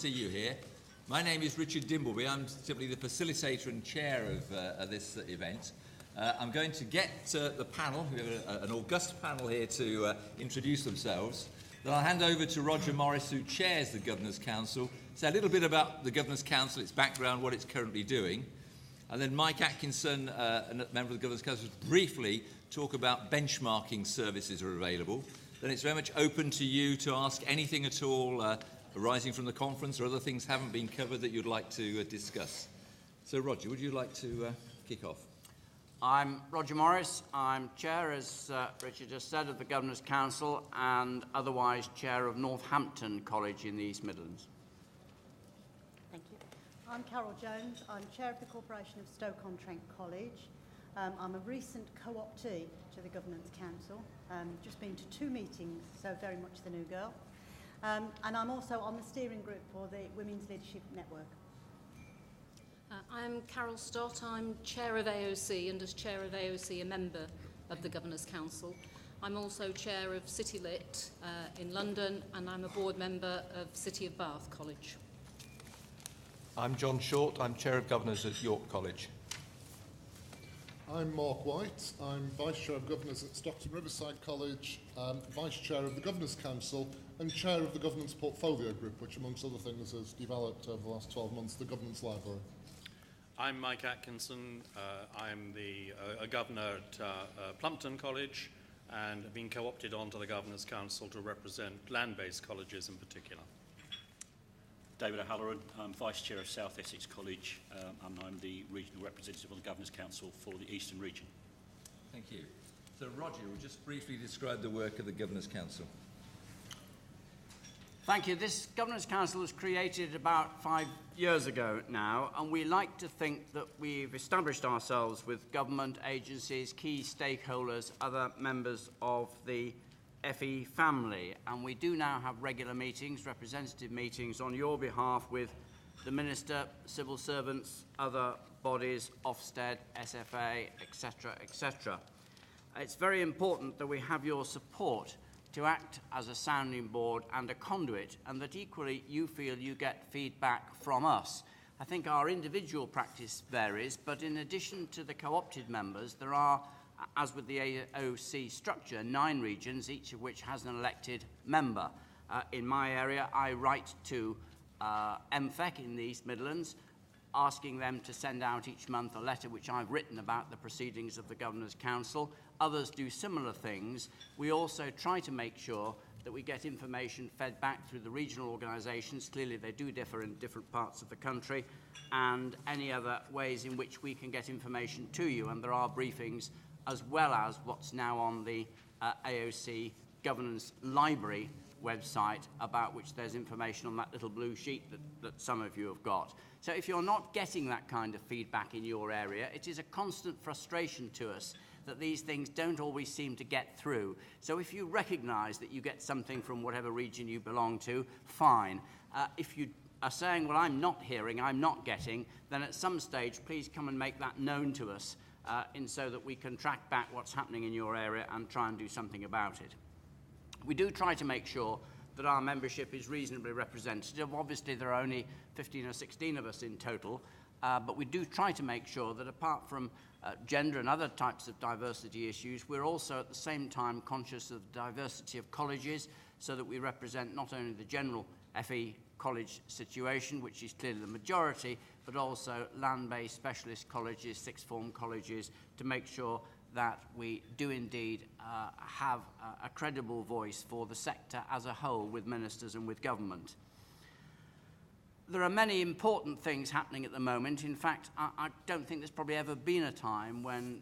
see you here. My name is Richard Dimbleby. I'm simply the facilitator and chair of this event. I'm going to get the panel, we have an august panel here to introduce themselves. Then I'll hand over to Roger Morris, who chairs the Governors Council, say a little bit about the Governors Council, its background, what it's currently doing. And then Mike Atkinson, a member of the Governors Council, briefly talk about benchmarking services are available. Then it's very much open to you to ask anything at all arising from the conference or other things haven't been covered that you'd like to discuss. So Roger, would you like to kick off? I'm Roger Morris. I'm chair, as Richard just said, of the Governors Council and otherwise chair of Northampton College in the East Midlands. Thank you. I'm Carol Jones. I'm chair of the Corporation of Stoke-on-Trent College. I'm a recent co-optee to the Governors Council. Just been to 2 meetings, so very much the new girl. And I'm also on the steering group for the Women's Leadership Network. I'm Carol Stott. I'm chair of AOC, and as chair of AOC, a member of the Governors Council. I'm also chair of City Lit in London, and I'm a board member of City of Bath College. I'm John Short. I'm chair of Governors at York College. I'm Mark White. I'm Vice Chair of Governors at Stockton Riverside College, Vice Chair of the Governors Council and Chair of the Governance Portfolio Group, which amongst other things has developed over the last 12 months, the Governance Library. I'm Mike Atkinson. I'm a governor at Plumpton College and have been co-opted onto the Governors Council to represent land-based colleges in particular. David O'Halloran, I'm Vice Chair of South Essex College and I'm the Regional Representative of the Governors Council for the Eastern Region. Thank you. So Roger, will just briefly describe the work of the Governors Council. Thank you. This Governors Council was created about 5 years ago now, and we like to think that we've established ourselves with government agencies, key stakeholders, other members of the FE family, and we do now have regular meetings, representative meetings on your behalf with the Minister, civil servants, other bodies, Ofsted, SFA, etc., etc. It's very important that we have your support to act as a sounding board and a conduit, and that equally you feel you get feedback from us. I think our individual practice varies, but in addition to the co-opted members, there are, as with the AOC structure, 9 regions, each of which has an elected member. In my area, I write to MFEC in the East Midlands, asking them to send out each month a letter which I've written about the proceedings of the Governors Council. Others do similar things. We also try to make sure that we get information fed back through the regional organisations. Clearly they do differ in different parts of the country, and any other ways in which we can get information to you. And there are briefings as well as what's now on the AOC Governance Library website, about which there's information on that little blue sheet that some of you have got. So if you're not getting that kind of feedback in your area, it is a constant frustration to us that these things don't always seem to get through. So if you recognise that you get something from whatever region you belong to, fine. If you are saying, well, I'm not hearing, I'm not getting, then at some stage please come and make that known to us so that we can track back what's happening in your area and try and do something about it. We do try to make sure that our membership is reasonably representative. Obviously there are only 15 or 16 of us in total, but we do try to make sure that apart from gender and other types of diversity issues, we're also at the same time conscious of the diversity of colleges, so that we represent not only the general FE college situation, which is clearly the majority, but also land-based specialist colleges, sixth form colleges, to make sure that we do indeed have a credible voice for the sector as a whole with ministers and with government. There are many important things happening at the moment. In fact, I don't think there's probably ever been a time when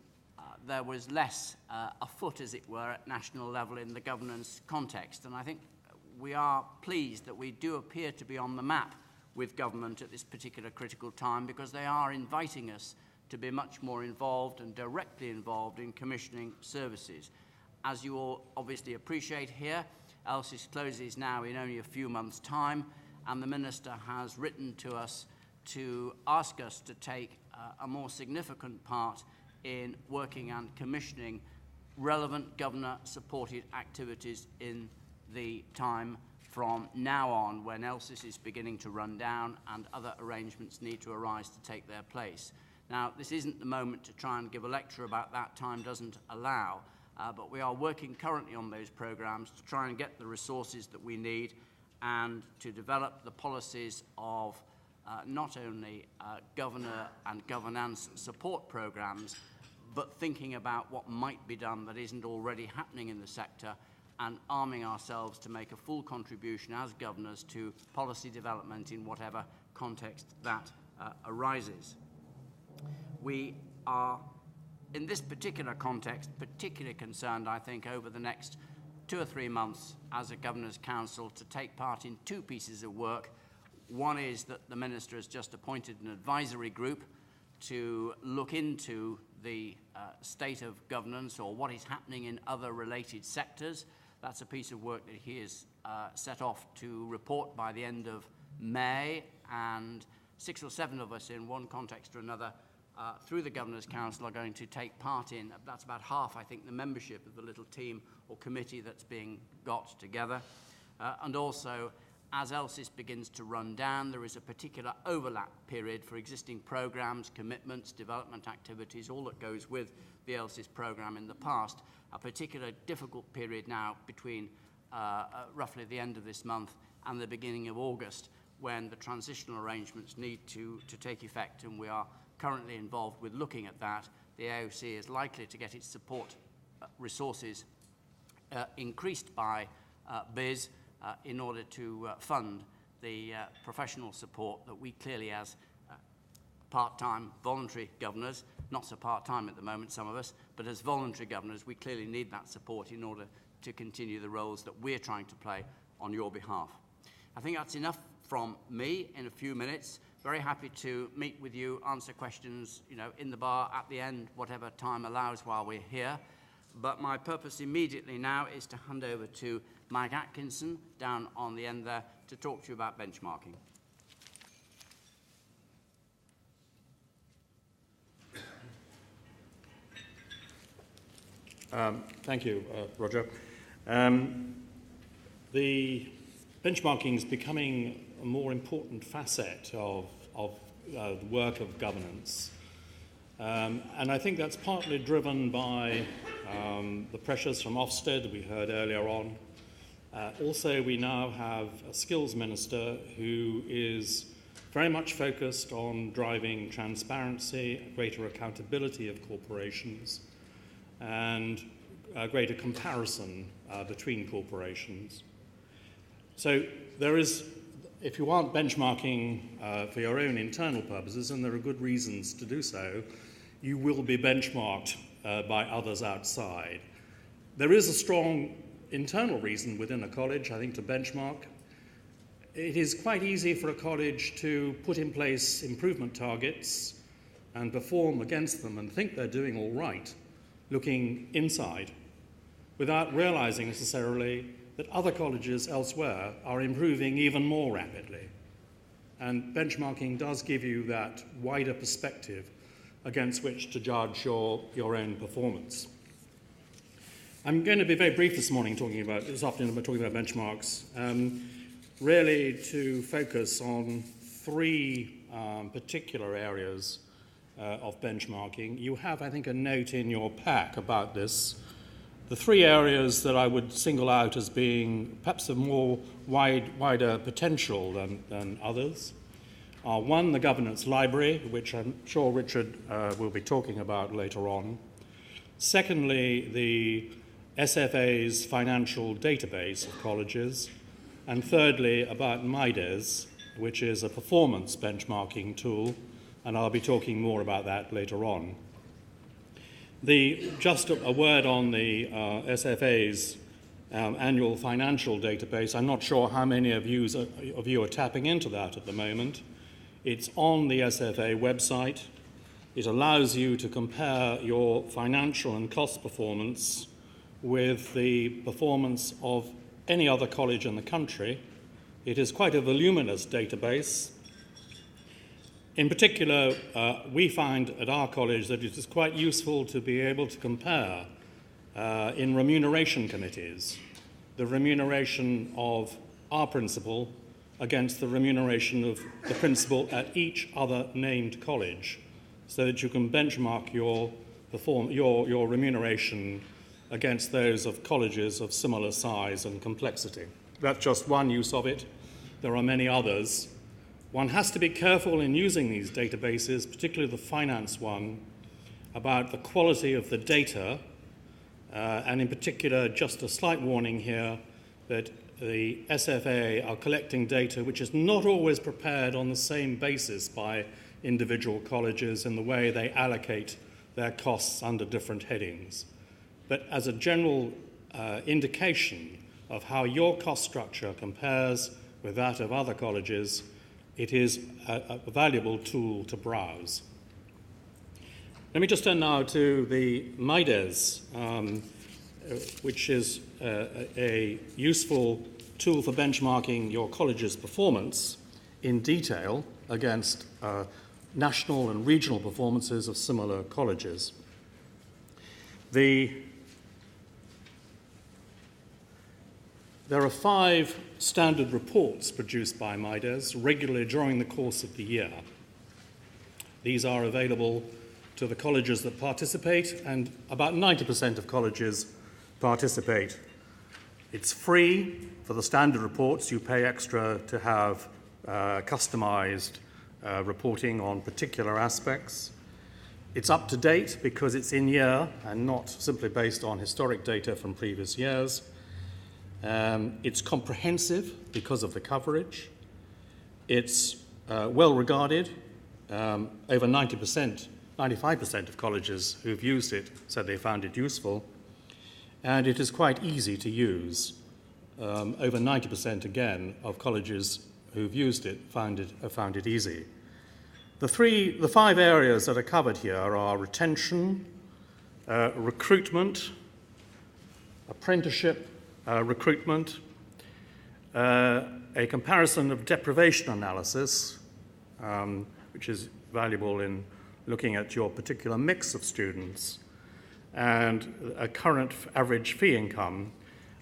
there was less afoot, as it were, at national level in the governance context. And I think we are pleased that we do appear to be on the map with government at this particular critical time, because they are inviting us to be much more involved and directly involved in commissioning services. As you all obviously appreciate here, ELSIS closes now in only a few months' time, and the Minister has written to us to ask us to take a more significant part in working and commissioning relevant governor-supported activities in the time from now on, when ELSIS is beginning to run down and other arrangements need to arise to take their place. Now, this isn't the moment to try and give a lecture about that, time doesn't allow, but we are working currently on those programs to try and get the resources that we need and to develop the policies of not only governor and governance support programs, but thinking about what might be done that isn't already happening in the sector, and arming ourselves to make a full contribution as governors to policy development in whatever context that arises. We are, in this particular context, particularly concerned, I think, over the next 2 or 3 months as a Governors' Council to take part in 2 pieces of work. One is that the Minister has just appointed an advisory group to look into the state of governance or what is happening in other related sectors. That's a piece of work that he has set off to report by the end of May, and 6 or 7 of us in one context or another through the Governors' Council are going to take part in. That's about half, I think, the membership of the little team or committee that's being got together. And also, as ELSIS begins to run down, there is a particular overlap period for existing programs, commitments, development activities, all that goes with the ELSIS program in the past. A particular difficult period now between roughly the end of this month and the beginning of August, when the transitional arrangements need to take effect, and we are currently involved with looking at that. The AOC is likely to get its support resources increased by BIS in order to fund the professional support that we clearly, as part-time voluntary governors, not so part-time at the moment, some of us, but as voluntary governors, we clearly need that support in order to continue the roles that we're trying to play on your behalf. I think that's enough from me in a few minutes. Very happy to meet with you, answer questions, in the bar at the end, whatever time allows while we're here. But my purpose immediately now is to hand over to Mike Atkinson down on the end there to talk to you about benchmarking. Thank you, Roger. The benchmarking is becoming a more important facet of the work of governance. And I think that's partly driven by the pressures from Ofsted that we heard earlier on. Also, we now have a skills minister who is very much focused on driving transparency, greater accountability of corporations, and greater comparison between corporations. So there is, if you want benchmarking for your own internal purposes, and there are good reasons to do so, you will be benchmarked by others outside. There is a strong internal reason within a college, I think, to benchmark. It is quite easy for a college to put in place improvement targets and perform against them and think they're doing all right, looking inside, without realizing necessarily that other colleges elsewhere are improving even more rapidly. And benchmarking does give you that wider perspective against which to judge your own performance. I'm going to be very brief this afternoon talking about benchmarks, really to focus on 3 particular areas of benchmarking. You have, I think, a note in your pack about this. The 3 areas that I would single out as being perhaps of more wider potential than others are 1, the governance library, which I'm sure Richard will be talking about later on. Secondly, the SFA's financial database of colleges. And thirdly, about MIDES, which is a performance benchmarking tool, and I'll be talking more about that later on. Just a word on the SFA's annual financial database. I'm not sure how many of you are tapping into that at the moment. It's on the SFA website. It allows you to compare your financial and cost performance with the performance of any other college in the country. It is quite a voluminous database. In particular, we find at our college that it is quite useful to be able to compare in remuneration committees the remuneration of our principal against the remuneration of the principal at each other named college, so that you can benchmark your remuneration against those of colleges of similar size and complexity. That's just one use of it. There are many others. One has to be careful in using these databases, particularly the finance one, about the quality of the data, and in particular, just a slight warning here that the SFA are collecting data which is not always prepared on the same basis by individual colleges in the way they allocate their costs under different headings. But as a general indication of how your cost structure compares with that of other colleges, it is a valuable tool to browse. Let me just turn now to the MIDES, which is a useful tool for benchmarking your college's performance in detail against national and regional performances of similar colleges. There are 5 standard reports produced by MIDES regularly during the course of the year. These are available to the colleges that participate, and about 90% of colleges participate. It's free for the standard reports. You pay extra to have customized reporting on particular aspects. It's up to date because it's in year and not simply based on historic data from previous years. It's comprehensive because of the coverage. It's well regarded. Over 95% of colleges who've used it said they found it useful. And it is quite easy to use. Over 90% again of colleges who've used it found it easy. The 5 areas that are covered here are retention, recruitment, apprenticeship recruitment, a comparison of deprivation analysis, which is valuable in looking at your particular mix of students, and a current average fee income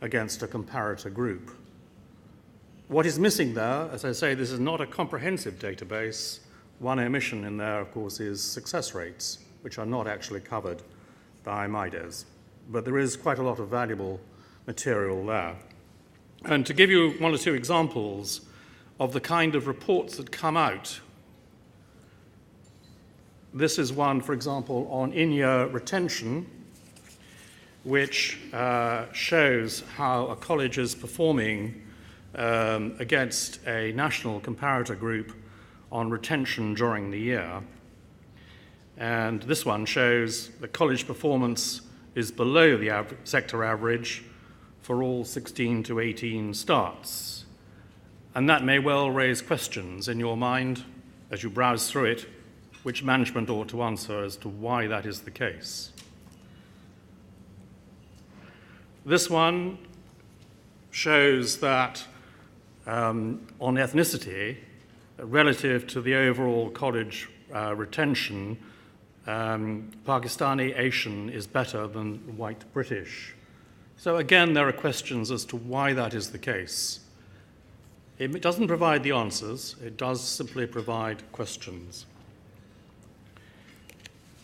against a comparator group. What is missing there, as I say, this is not a comprehensive database. One omission in there, of course, is success rates, which are not actually covered by MIDES. But there is quite a lot of valuable material there. And to give you 1 or 2 examples of the kind of reports that come out, this is one, for example, on in-year retention, which shows how a college is performing against a national comparator group on retention during the year. And this one shows the college performance is below the sector average for all 16 to 18 starts. And that may well raise questions in your mind as you browse through it, which management ought to answer as to why that is the case. This one shows that on ethnicity, relative to the overall college retention, Pakistani Asian is better than white British. So again, there are questions as to why that is the case. It doesn't provide the answers, it does simply provide questions.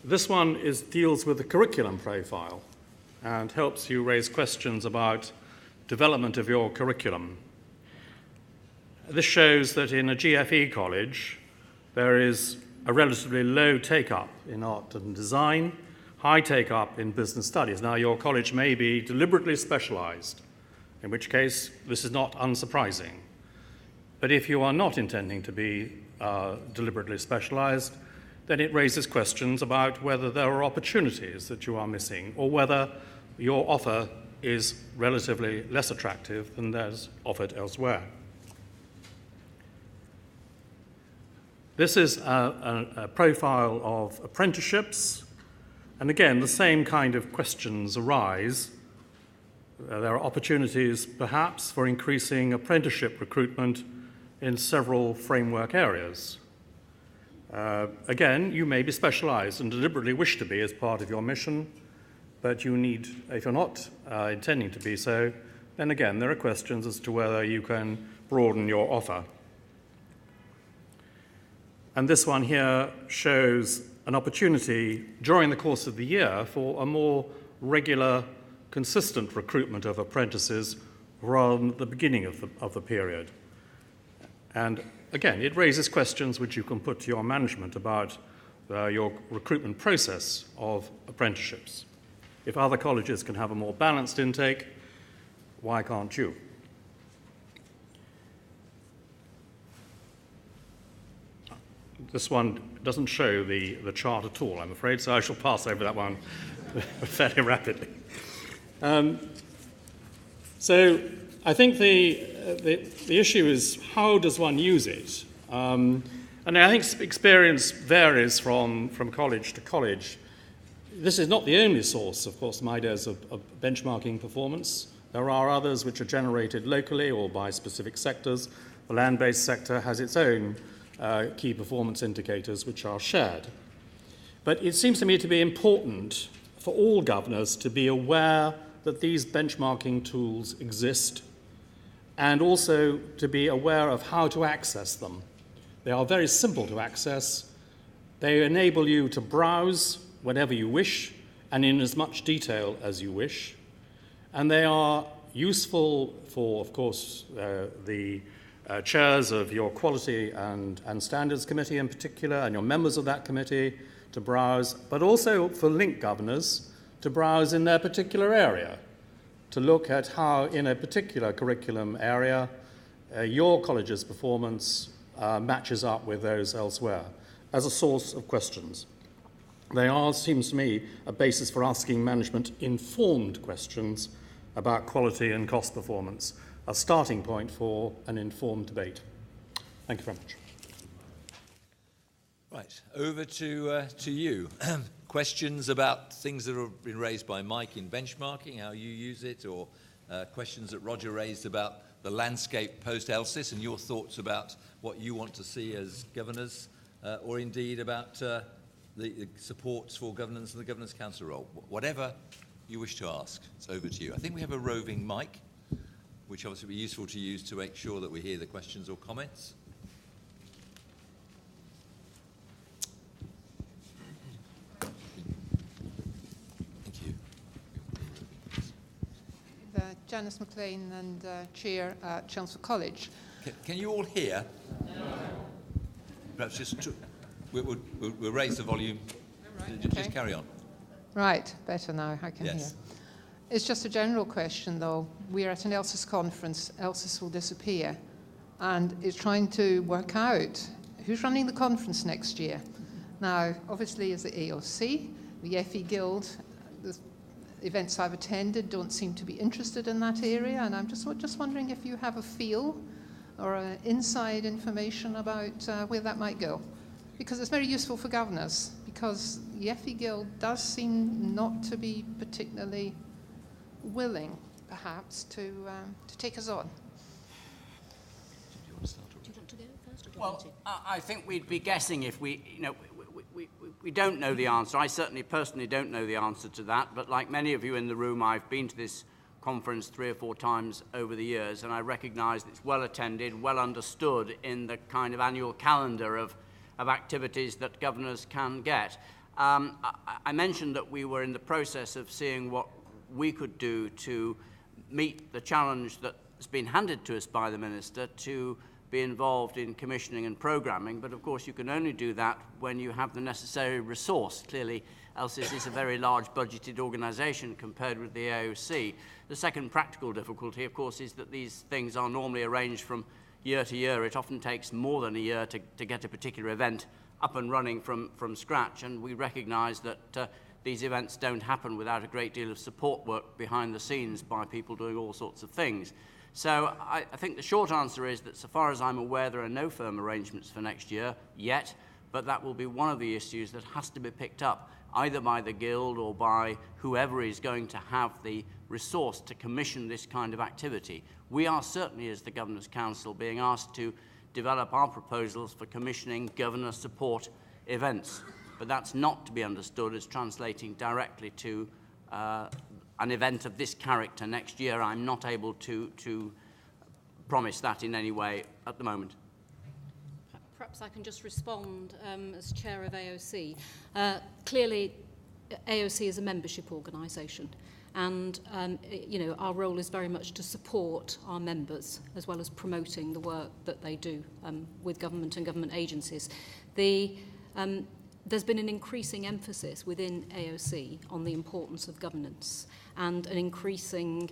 This one deals with the curriculum profile and helps you raise questions about development of your curriculum. This shows that in a GFE college, there is a relatively low take-up in art and design, high take-up in business studies. Now, your college may be deliberately specialized, in which case this is not unsurprising. But if you are not intending to be deliberately specialized, then it raises questions about whether there are opportunities that you are missing, or whether your offer is relatively less attractive than those offered elsewhere. This is a profile of apprenticeships, and again, the same kind of questions arise. There are opportunities, perhaps, for increasing apprenticeship recruitment in several framework areas. Again, you may be specialized and deliberately wish to be as part of your mission, but you need, if you're not intending to be so, then again, there are questions as to whether you can broaden your offer. And this one here shows an opportunity during the course of the year for a more regular, consistent recruitment of apprentices rather than at the beginning of the period. And again, it raises questions which you can put to your management about your recruitment process of apprenticeships. If other colleges can have a more balanced intake, why can't you? This one doesn't show the chart at all, I'm afraid, so I shall pass over that one fairly rapidly. So I think the issue is, how does one use it? And I think experience varies from college to college. This is not the only source, of course, my ideas of benchmarking performance. There are others which are generated locally or by specific sectors. The land-based sector has its own key performance indicators which are shared. But it seems to me to be important for all governors to be aware that these benchmarking tools exist and also to be aware of how to access them. They are very simple to access. They enable you to browse whenever you wish and in as much detail as you wish. And they are useful for, of course, the chairs of your Quality and Standards Committee in particular, and your members of that committee to browse, but also for link governors to browse in their particular area, to look at how in a particular curriculum area your college's performance matches up with those elsewhere as a source of questions. They are, seems to me, a basis for asking management informed questions about quality and cost performance, a starting point for an informed debate. Thank you very much. Right, over to you. Questions about things that have been raised by Mike in benchmarking, how you use it, or questions that Roger raised about the landscape post-ELSIS and your thoughts about what you want to see as governors, or indeed about the supports for governance and the Governors Council role. Whatever you wish to ask, it's over to you. I think we have a roving mic, which obviously will be useful to use to make sure that we hear the questions or comments. Thank you. Janice McLean and Chair at Chelmsford College. Can you all hear? No. Perhaps just we'll raise the volume. Right, just carry on. Right, better now, I can hear. It's just a general question, though. We're at an ELSIS conference. ELSIS will disappear. And it's trying to work out who's running the conference next year. Now, obviously, as the AOC, the FE Guild, the events I've attended don't seem to be interested in that area. And I'm just wondering if you have a feel or inside information about where that might go. Because it's very useful for governors. Because the FE Guild does seem not to be particularly willing, perhaps, to take us on. Do you want to go first? Or do you want Well, I think we'd be guessing if we don't know the answer. I certainly personally don't know the answer to that, but like many of you in the room, I've been to this conference 3 or 4 times over the years, and I recognise it's well attended, well understood in the kind of annual calendar of activities that governors can get. I mentioned that we were in the process of seeing what we could do to meet the challenge that has been handed to us by the Minister to be involved in commissioning and programming, but of course you can only do that when you have the necessary resource. Clearly, ELSIS is a very large budgeted organisation compared with the AOC. The second practical difficulty, of course, is that these things are normally arranged from year to year. It often takes more than a year to get a particular event up and running from scratch, and we recognise that these events don't happen without a great deal of support work behind the scenes by people doing all sorts of things. So I think the short answer is that so far as I'm aware, there are no firm arrangements for next year yet, but that will be one of the issues that has to be picked up either by the Guild or by whoever is going to have the resource to commission this kind of activity. We are certainly, as the Governors Council, being asked to develop our proposals for commissioning governor support events, but that's not to be understood as translating directly to an event of this character next year. I'm not able to promise that in any way at the moment. Perhaps I can just respond as chair of AOC. Clearly, AOC is a membership organisation, and our role is very much to support our members as well as promoting the work that they do with government and government agencies. There's been an increasing emphasis within AOC on the importance of governance and an increasing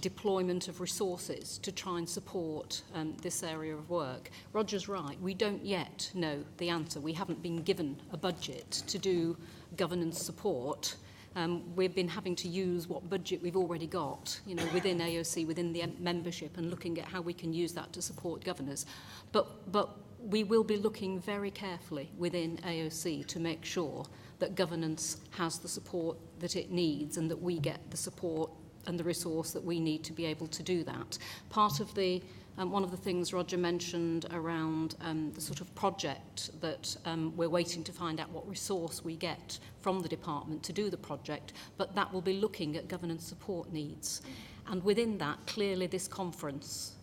deployment of resources to try and support this area of work. Roger's right, we don't yet know the answer. We haven't been given a budget to do governance support. We've been having to use what budget we've already got, within AOC, within the membership, and looking at how we can use that to support governors. But we will be looking very carefully within AOC to make sure that governance has the support that it needs and that we get the support and the resource that we need to be able to do that. Part of the one of the things Roger mentioned around the sort of project that we're waiting to find out what resource we get from the department to do the project, but that will be looking at governance support needs. And within that, clearly this conference,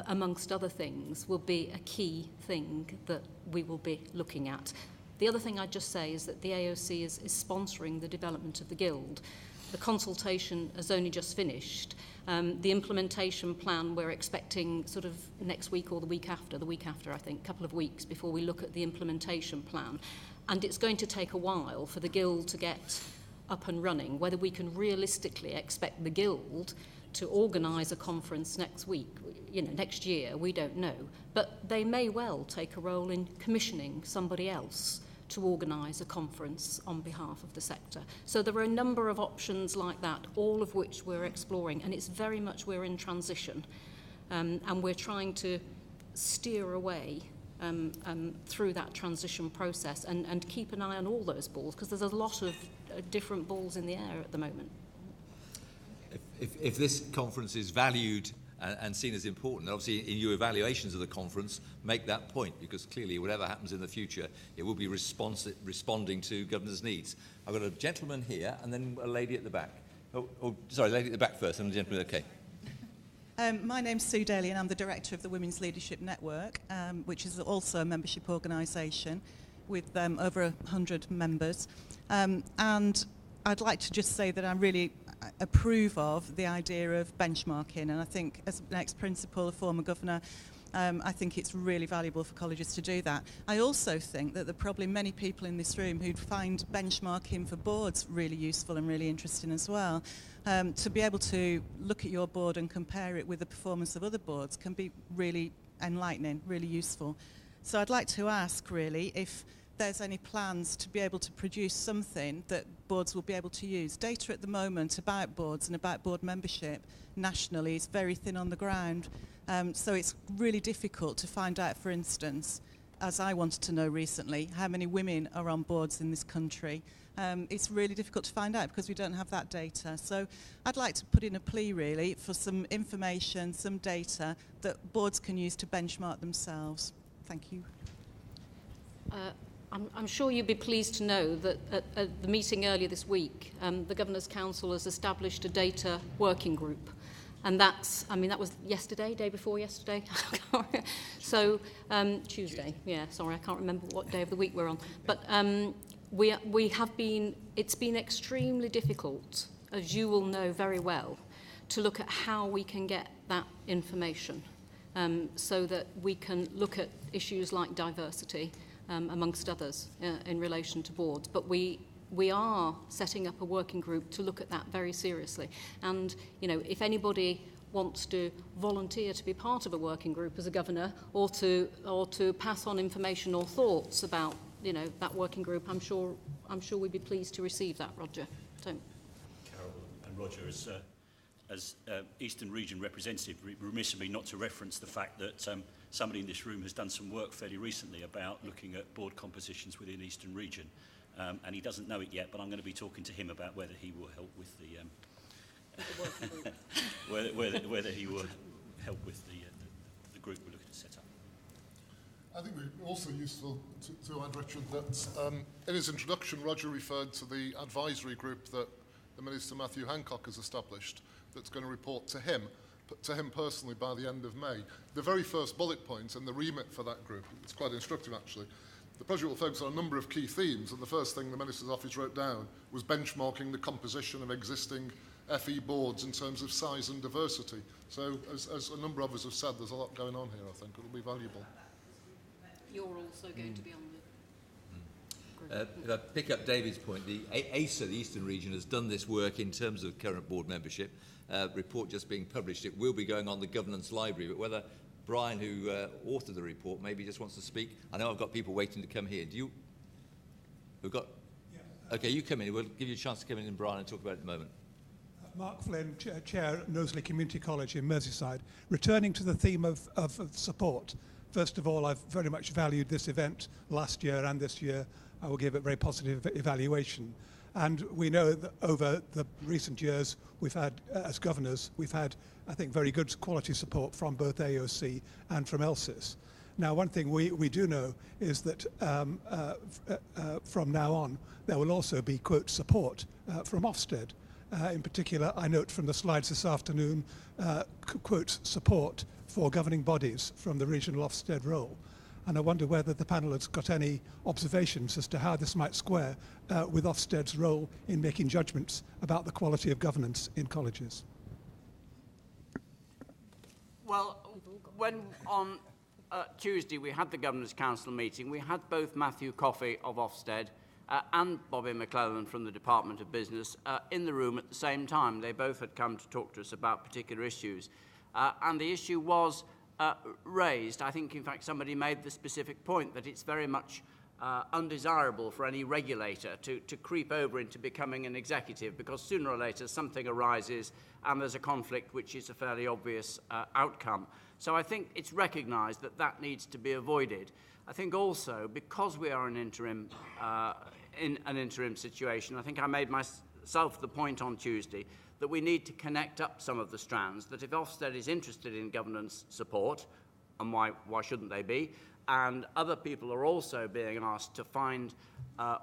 amongst other things, will be a key thing that we will be looking at. The other thing I'd just say is that the AOC is sponsoring the development of the Guild. The consultation has only just finished. The implementation plan we're expecting sort of next week or the week after I think, a couple of weeks before we look at the implementation plan. And it's going to take a while for the Guild to get up and running. Whether we can realistically expect the Guild to organise a conference next year, we don't know. But they may well take a role in commissioning somebody else to organise a conference on behalf of the sector. So there are a number of options like that, all of which we're exploring, and it's very much we're in transition, and we're trying to steer away through that transition process and keep an eye on all those balls, because there's a lot of different balls in the air at the moment. If this conference is valued and seen as important, obviously in your evaluations of the conference, make that point, because clearly whatever happens in the future, it will be responding to governors' needs. I've got a gentleman here and then a lady at the back. Sorry, lady at the back first and the gentleman, okay. My name's Sue Daly and I'm the director of the Women's Leadership Network, which is also a membership organisation with over 100 members. And I'd like to just say that I really approve of the idea of benchmarking, and I think as an ex-principal, a former governor, I think it's really valuable for colleges to do that. I also think that there are probably many people in this room who'd find benchmarking for boards really useful and really interesting as well. To be able to look at your board and compare it with the performance of other boards can be really enlightening, really useful. So I'd like to ask really if there's any plans to be able to produce something that boards will be able to use. Data at the moment about boards and about board membership nationally is very thin on the ground. So it's really difficult to find out, for instance, as I wanted to know recently, how many women are on boards in this country. It's really difficult to find out because we don't have that data. So I'd like to put in a plea really for some information, some data that boards can use to benchmark themselves. Thank you. I'm sure you'd be pleased to know that at the meeting earlier this week, the Governors Council has established a data working group. And that was yesterday, day before yesterday. So Tuesday, yeah, sorry, I can't remember what day of the week we're on. But it's been extremely difficult, as you will know very well, to look at how we can get that information so that we can look at issues like diversity, amongst others, in relation to boards. But we are setting up a working group to look at that very seriously. And, if anybody wants to volunteer to be part of a working group as a governor or to pass on information or thoughts about, that working group, I'm sure we'd be pleased to receive that, Roger. So. Carol and Roger, as Eastern Region representative, remiss of me not to reference the fact that somebody in this room has done some work fairly recently about looking at board compositions within Eastern Region. And he doesn't know it yet, but I'm going to be talking to him about whether he will help with the whether he will help with the group we're looking to set up. I think it's also useful to add, Richard, that in his introduction, Roger referred to the advisory group that that Minister Matthew Hancock has established that's going to report to him personally by the end of May. The very first bullet point and the remit for that group, it's quite instructive actually. The project will focus on a number of key themes, and the first thing the Minister's office wrote down was benchmarking the composition of existing FE boards in terms of size and diversity. So, as a number of us have said, there's a lot going on here, I think. It'll be valuable. You're also going to be on the group. If I pick up David's point, the ACER, the Eastern Region, has done this work in terms of current board membership. Report just being published. It will be going on the Governance Library, but whether Brian, who authored the report, maybe just wants to speak. I know I've got people waiting to come here. Do you? We've got... Yeah. OK, you come in. We'll give you a chance to come in, and Brian, and talk about it in a moment. Mark Flynn, Chair at Knowsley Community College in Merseyside. Returning to the theme of support, first of all, I've very much valued this event last year and this year. I will give it very positive evaluation. And we know that over the recent years, we've had, as governors, we've had, I think, very good quality support from both AOC and from ELSIS. Now, one thing we do know is that from now on, there will also be, quote, support from Ofsted. In particular, I note from the slides this afternoon, quote, support for governing bodies from the regional Ofsted role. And I wonder whether the panel has got any observations as to how this might square with Ofsted's role in making judgments about the quality of governance in colleges. Well, when on Tuesday we had the Governors Council meeting, we had both Matthew Coffey of Ofsted and Bobby McClellan from the Department of Business in the room at the same time. They both had come to talk to us about particular issues. And the issue was raised. I think, in fact, somebody made the specific point that it's very much undesirable for any regulator to creep over into becoming an executive, because sooner or later something arises and there's a conflict which is a fairly obvious outcome. So I think it's recognised that that needs to be avoided. I think also, because we are in an interim situation, I think I made myself the point on Tuesday that we need to connect up some of the strands, that if Ofsted is interested in governance support, and why shouldn't they be, and other people are also being asked to find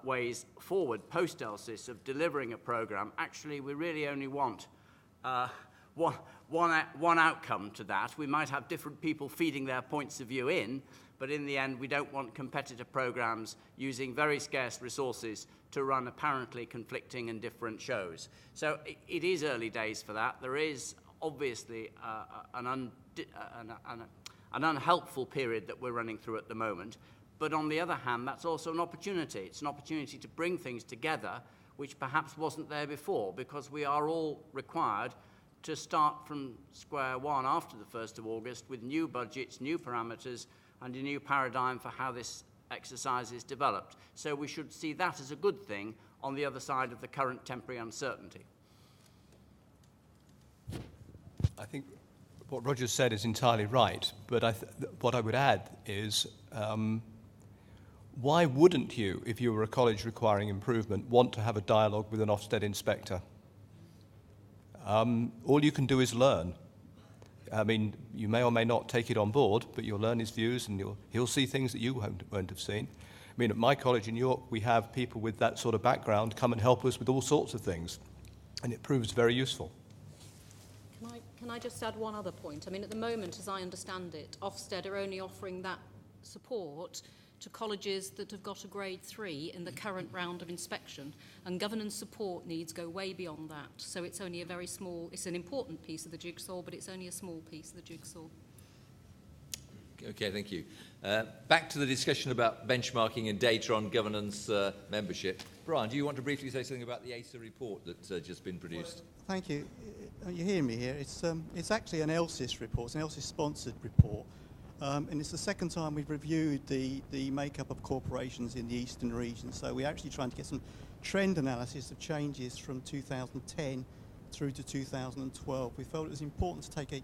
ways forward post-ELSIS of delivering a programme, actually we really only want one outcome to that. We might have different people feeding their points of view in, but in the end we don't want competitor programmes using very scarce resources to run apparently conflicting and different shows. So it is early days for that. There is obviously an unhelpful period that we're running through at the moment. But on the other hand, that's also an opportunity. It's an opportunity to bring things together which perhaps wasn't there before, because we are all required to start from square one after the 1st of August with new budgets, new parameters, and a new paradigm for how this exercise is developed. So we should see that as a good thing on the other side of the current temporary uncertainty. I think what Roger said is entirely right, but what I would add is why wouldn't you, if you were a college requiring improvement, want to have a dialogue with an Ofsted inspector? All you can do is learn. I mean, you may or may not take it on board, but you'll learn his views and he'll see things that you won't have seen. I mean, at my college in York, we have people with that sort of background come and help us with all sorts of things, and it proves very useful. Can I just add one other point? I mean, at the moment, as I understand it, Ofsted are only offering that support to colleges that have got a grade 3 in the current round of inspection, and governance support needs go way beyond that. So it's only a very small, it's an important piece of the jigsaw, but it's only a small piece of the jigsaw. Okay, thank you. Back to the discussion about benchmarking and data on governance membership. Brian, do you want to briefly say something about the ACER report that's just been produced? Well, thank you. You hear me here? It's actually an ELSIS report. It's an ELSIS-sponsored report. And it's the second time we've reviewed the makeup of corporations in the Eastern region. So we're actually trying to get some trend analysis of changes from 2010 through to 2012. We felt it was important to take a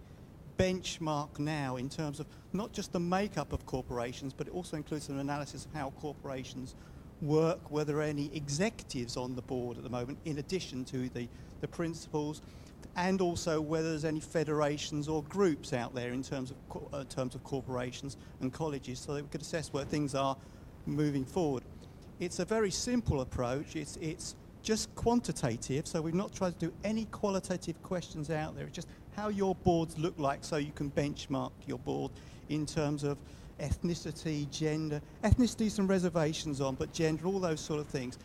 benchmark now in terms of not just the makeup of corporations, but it also includes an analysis of how corporations work, whether there are any executives on the board at the moment, in addition to the principals, and also whether there's any federations or groups out there in terms of corporations and colleges, so that we could assess where things are moving forward. It's a very simple approach. It's just quantitative, so we've not tried to do any qualitative questions out there. It's just how your boards look like, so you can benchmark your board in terms of ethnicity, gender. Ethnicity, some reservations on, but gender, all those sort of things.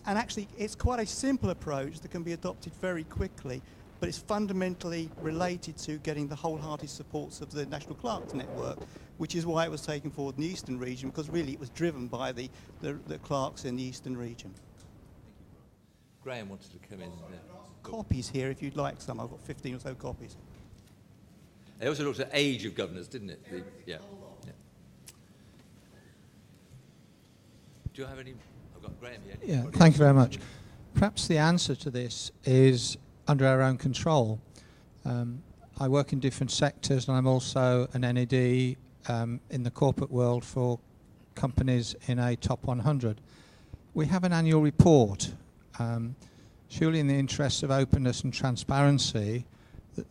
And actually, it's quite a simple approach that can be adopted very quickly, but it's fundamentally related to getting the wholehearted supports of the National Clerks Network, which is why it was taken forward in the Eastern region, because really it was driven by the clerks in the Eastern region. Graham wanted to come in. Copies here, if you'd like some. I've got 15 or so copies. They also looked at age of governors, didn't it? Yeah. Do you have any? I've got Graham here. Yeah, thank you very much. Perhaps the answer to this is under our own control. I work in different sectors, and I'm also an NED in the corporate world for companies in a top 100. We have an annual report. Surely in the interests of openness and transparency,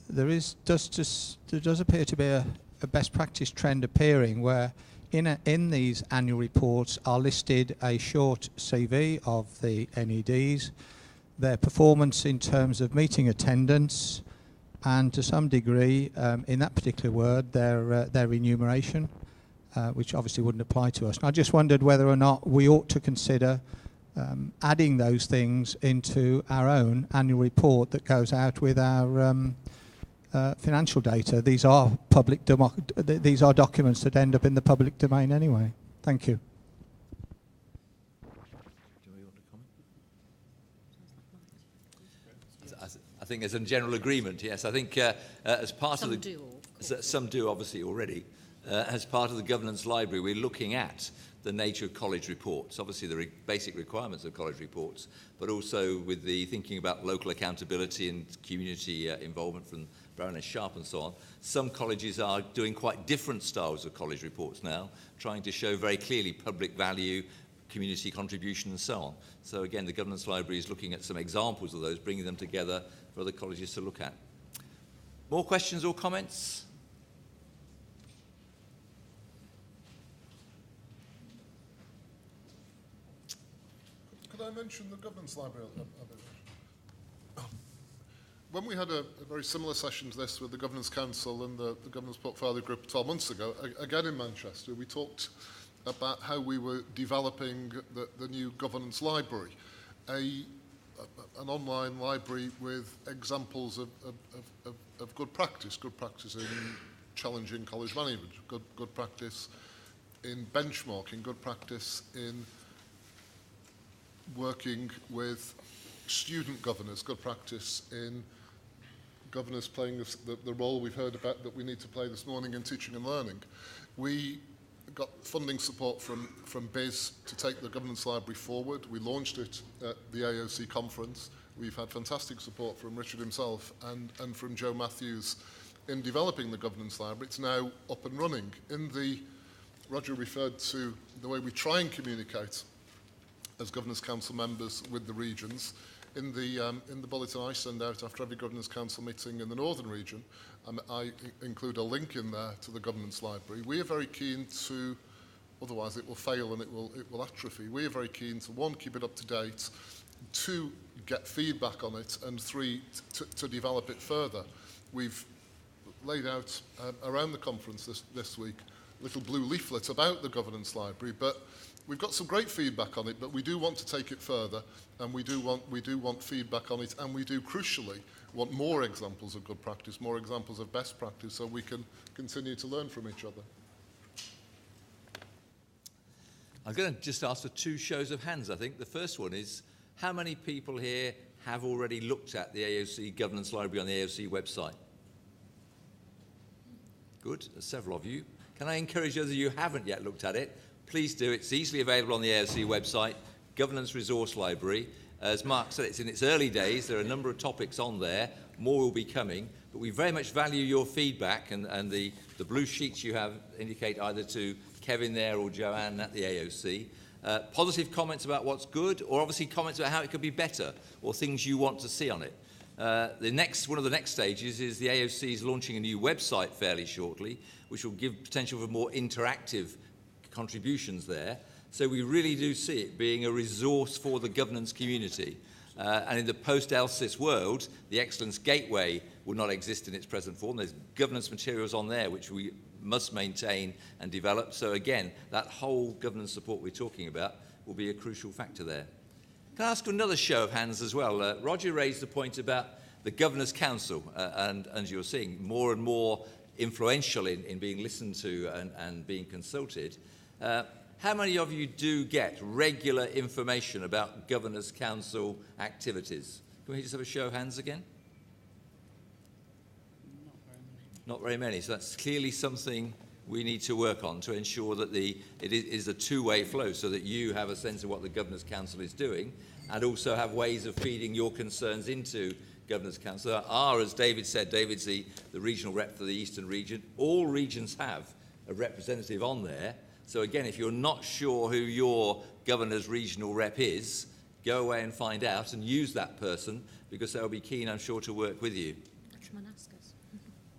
there does appear to be a best practice trend appearing where in these annual reports are listed a short CV of the NEDs, their performance in terms of meeting attendance, and to some degree, in that particular word, their remuneration, which obviously wouldn't apply to us. And I just wondered whether or not we ought to consider adding those things into our own annual report that goes out with our financial data. These are these are documents that end up in the public domain anyway. Thank you. I think there's a general agreement, yes. I think as part of the... Some do, obviously, already. As part of the governance library, we're looking at the nature of college reports, obviously the basic requirements of college reports, but also with the thinking about local accountability and community involvement from Baroness Sharp and so on. Some colleges are doing quite different styles of college reports now, trying to show very clearly public value, community contribution and so on. So again, the governance library is looking at some examples of those, bringing them together for other colleges to look at. More questions or comments? Could I mention the governance library a bit? When we had a very similar session to this with the Governors Council and the Governors Portfolio Group 12 months ago, again in Manchester, we talked about how we were developing the new governance library, an online library with examples of good practice in challenging college management, good practice in benchmarking, good practice in working with student governors, good practice in governors playing the role we've heard about that we need to play this morning in teaching and learning. We got funding support from BIS to take the governance library forward. We launched it at the AOC conference. We've had fantastic support from Richard himself and from Joe Matthews in developing the governance library. It's now up and running. Roger referred to the way we try and communicate as Governors Council members with the regions. In the bulletin I send out after every Governors Council meeting in the Northern region, I include a link in there to the Governance Library. We are very keen to, otherwise it will fail and it will atrophy. We are very keen to, one, keep it up to date, two, get feedback on it, and three, to develop it further. We've laid out around the conference this week little blue leaflet about the Governance Library, but we've got some great feedback on it, but we do want to take it further, and we do want feedback on it, and we do crucially want more examples of good practice, more examples of best practice, so we can continue to learn from each other. I'm going to just ask for two shows of hands, I think. The first one is, how many people here have already looked at the AOC Governance Library on the AOC website? Good, there's several of you. Can I encourage those of you who haven't yet looked at it? Please do. It's easily available on the AOC website, Governance Resource Library. As Mark said, it's in its early days. There are a number of topics on there. More will be coming. But we very much value your feedback, and the blue sheets you have indicate either to Kevin there or Joanne at the AOC. Positive comments about what's good, or obviously comments about how it could be better, or things you want to see on it. One of the next stages is the AOC is launching a new website fairly shortly, which will give potential for more interactive contributions there. So we really do see it being a resource for the governance community. And in the post-ELSIS world, the Excellence Gateway will not exist in its present form. There's governance materials on there which we must maintain and develop. So again, that whole governance support we're talking about will be a crucial factor there. Can I ask for another show of hands as well? Roger raised the point about the Governors Council, and as you're seeing, more and more influential in being listened to and being consulted. How many of you do get regular information about Governors Council activities? Can we just have a show of hands again? Not very many. So that's clearly something we need to work on to ensure that it is a two-way flow, so that you have a sense of what the Governors Council is doing and also have ways of feeding your concerns into Governors Council. There are, as David said, David's the regional rep for the Eastern region. All regions have a representative on there. So again, if you're not sure who your Governor's regional rep is, go away and find out and use that person, because they'll be keen, I'm sure, to work with you.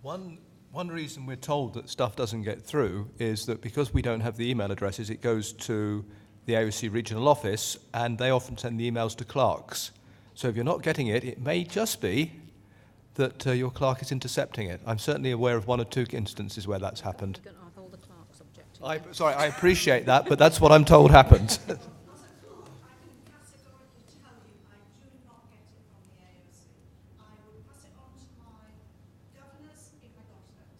One reason we're told that stuff doesn't get through is that because we don't have the email addresses, it goes to the AOC regional office, and they often send the emails to clerks. So if you're not getting it, it may just be that your clerk is intercepting it. I'm certainly aware of one or two instances where that's happened. Sorry, I appreciate that, but that's what I'm told happened.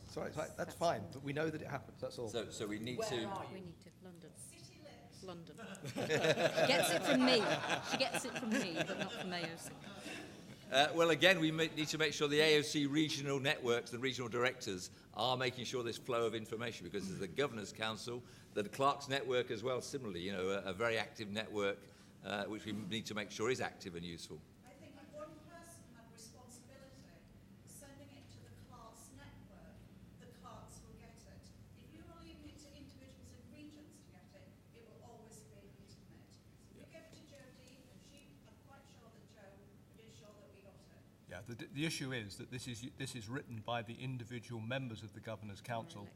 Sorry, that's fine, but we know that it happens, that's all. So we need to... We need to... London. She gets it from me. She gets it from me, but not from AOC. Well, again, we need to make sure the AOC regional networks, the regional directors, are making sure this flow of information, because there's the Governors Council, the Clerks Network as well, similarly, you know, a very active network, which we need to make sure is active and useful. I think if one person had responsibility for sending it to the Clerks Network, the clerks will get it. If you are leaving it to individuals in regions to get it, it will always be hit and miss. If you give it to Jodie, and I'm quite sure that Jo would ensure that we got it. Yeah, the issue is that this is written by the individual members of the Governors Council,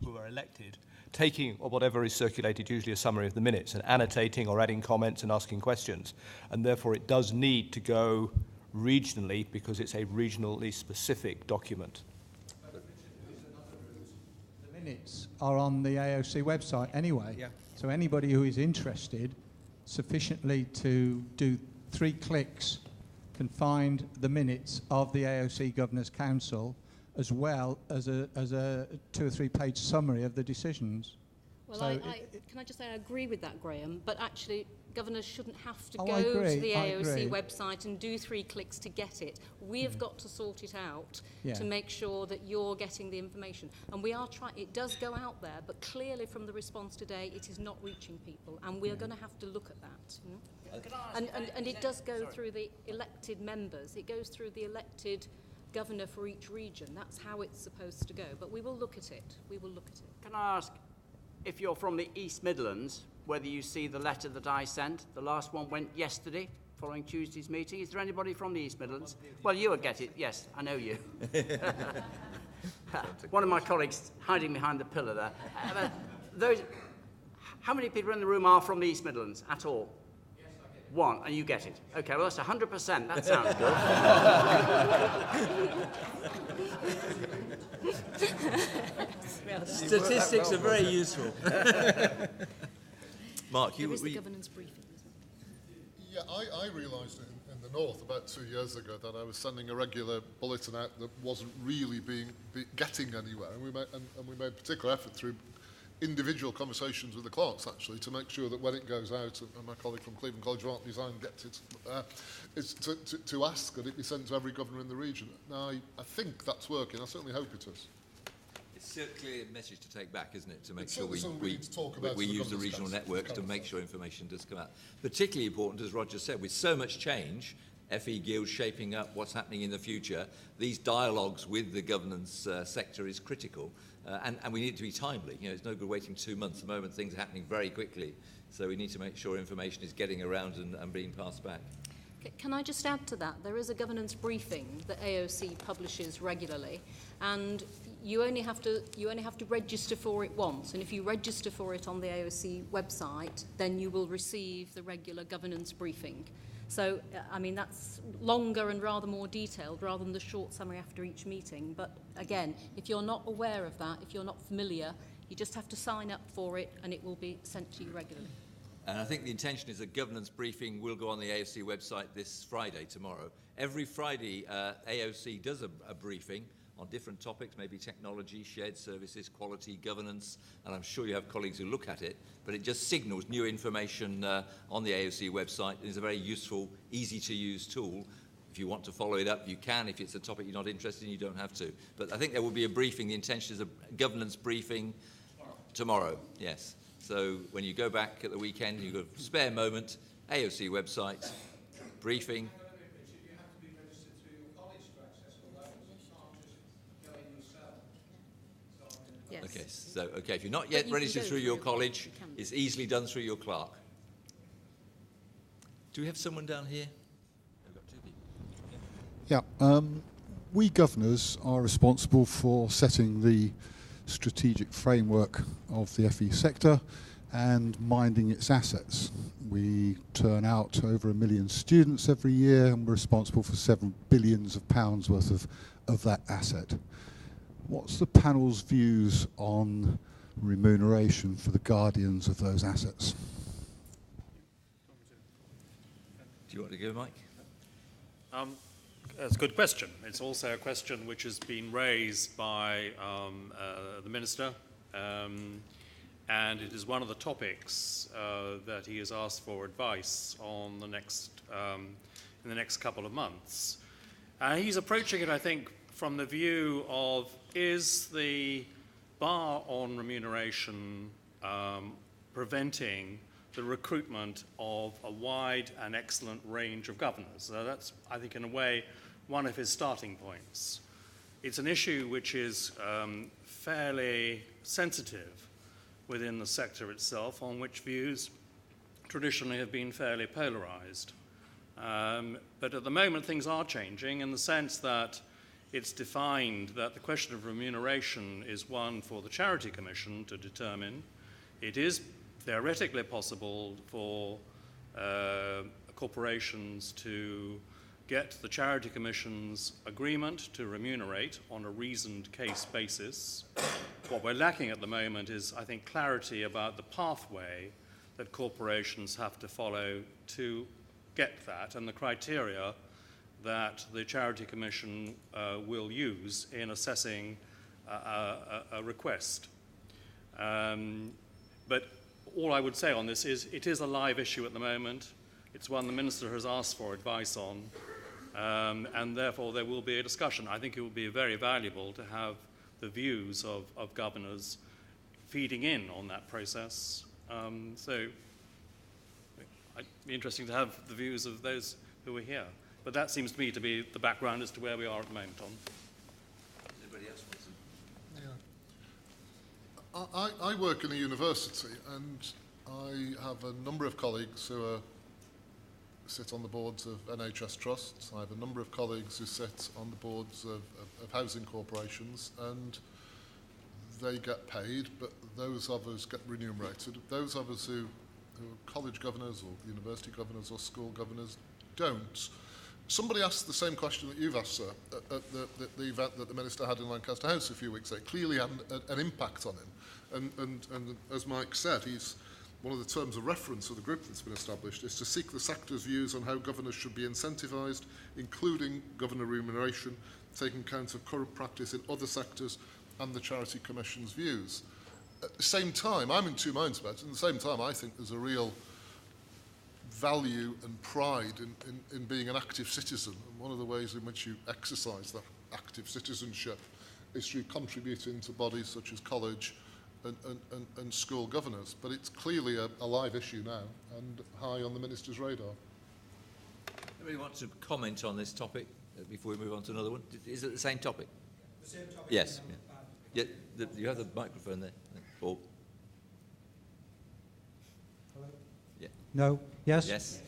who are elected, taking or whatever is circulated, usually a summary of the minutes, and annotating or adding comments and asking questions. And therefore it does need to go regionally, because it's a regionally specific document. The minutes are on the AOC website anyway. Yeah. So anybody who is interested sufficiently to do 3 clicks can find the minutes of the AOC Governors Council, as well as a 2 or 3 page summary of the decisions. Well, so can I just say I agree with that, Graham, but actually governors shouldn't have to Oh, go I agree, to the I AOC agree. website and do 3 clicks to get it. We have got to sort it out Yeah. to make sure that you're getting the information. And we are trying, it does go out there, but clearly from the response today, it is not reaching people, and we're going to have to look at that. And it does go through the elected members. It goes through the elected governor for each region. That's how it's supposed to go. But we will look at it. We will look at it. Can I ask, if you're from the East Midlands, whether you see the letter that I sent? The last one went yesterday, following Tuesday's meeting. Is there anybody from the East Midlands? Well, you will get it. Yes, I know you. One of my colleagues hiding behind the pillar there. How many people in the room are from the East Midlands at all? One, and you get it. Okay, well, that's 100%. That sounds good. Statistics are very useful. Mark, there is the governance briefing, isn't Yeah, I realised in the north about 2 years ago that I was sending a regular bulletin out that wasn't really getting anywhere, and we made particular effort through individual conversations with the clerks, actually, to make sure that when it goes out, and my colleague from Cleveland College of Art and Design gets it, is to ask that it be sent to every governor in the region. Now, I think that's working. I certainly hope it is. It's certainly a message to take back, isn't it, to make It's sure we use the regional networks to make sure information does come out. Particularly important, as Roger said, with so much change, FE Guild shaping up what's happening in the future, these dialogues with the governance sector is critical. And we need it to be timely. You know, it's no good waiting 2 months. At the moment, things are happening very quickly. So we need to make sure information is getting around and being passed back. Can I just add to that? There is a governance briefing that AOC publishes regularly, and you only have to register for it once. And if you register for it on the AOC website, then you will receive the regular governance briefing. So, I mean, that's longer and rather more detailed rather than the short summary after each meeting. But again, if you're not aware of that, if you're not familiar, you just have to sign up for it and it will be sent to you regularly. And I think the intention is that governance briefing will go on the AOC website this Friday, tomorrow. Every Friday, AOC does a briefing on different topics, maybe technology, shared services, quality, governance, and I'm sure you have colleagues who look at it, but it just signals new information on the AOC website. It's a very useful, easy-to-use tool. If you want to follow it up, you can. If it's a topic you're not interested in, you don't have to. But I think there will be a briefing. The intention is a governance briefing tomorrow, yes. So when you go back at the weekend, you've got a spare moment, AOC website, briefing. Yes. Okay, so if you're not yet registered through your college, it's easily done through your clerk. Do we have someone down here? We've got two people. Yeah, we governors are responsible for setting the strategic framework of the FE sector and minding its assets. We turn out over 1 million students every year and we're responsible for £7 billion worth of that asset. What's the panel's views on remuneration for the guardians of those assets? Do you want to go, Mike? That's a good question. It's also a question which has been raised by the Minister, and it is one of the topics that he has asked for advice on in the next couple of months. He's approaching it, I think, from the view of, is the bar on remuneration preventing the recruitment of a wide and excellent range of governors? So that's, I think, in a way, one of his starting points. It's an issue which is fairly sensitive within the sector itself, on which views traditionally have been fairly polarized. But at the moment, things are changing in the sense that it's defined that the question of remuneration is one for the Charity Commission to determine. It is theoretically possible for corporations to get the Charity Commission's agreement to remunerate on a reasoned case basis. What we're lacking at the moment is, I think, clarity about the pathway that corporations have to follow to get that and the criteria that the Charity Commission will use in assessing a request. But all I would say on this is it is a live issue at the moment. It's one the Minister has asked for advice on, and therefore there will be a discussion. I think it will be very valuable to have the views of governors feeding in on that process. So it'd be interesting to have the views of those who are here. But that seems to me to be the background as to where we are at the moment on. Anybody else want to? Yeah. I work in a university and I have a number of colleagues who sit on the boards of NHS trusts. I have a number of colleagues who sit on the boards of housing corporations, and they get paid, but those of us get remunerated. Those of us who are college governors or university governors or school governors don't. Somebody asked the same question that you've asked, sir, at the event that the Minister had in Lancaster House a few weeks ago. It clearly had an impact on him. And as Mike said, one of the terms of reference of the group that's been established is to seek the sector's views on how governors should be incentivised, including governor remuneration, taking account of current practice in other sectors and the Charity Commission's views. At the same time, I'm in two minds about it. At the same time, I think there's a real value and pride in being an active citizen. And one of the ways in which you exercise that active citizenship is through contributing to bodies such as college and school governors. But it's clearly a live issue now and high on the Minister's radar. Anybody want to comment on this topic before we move on to another one? Is it the same topic? The same topic. Yes. Yeah, you have the microphone there, Paul. Hello? Yeah. No? Yes? Yes.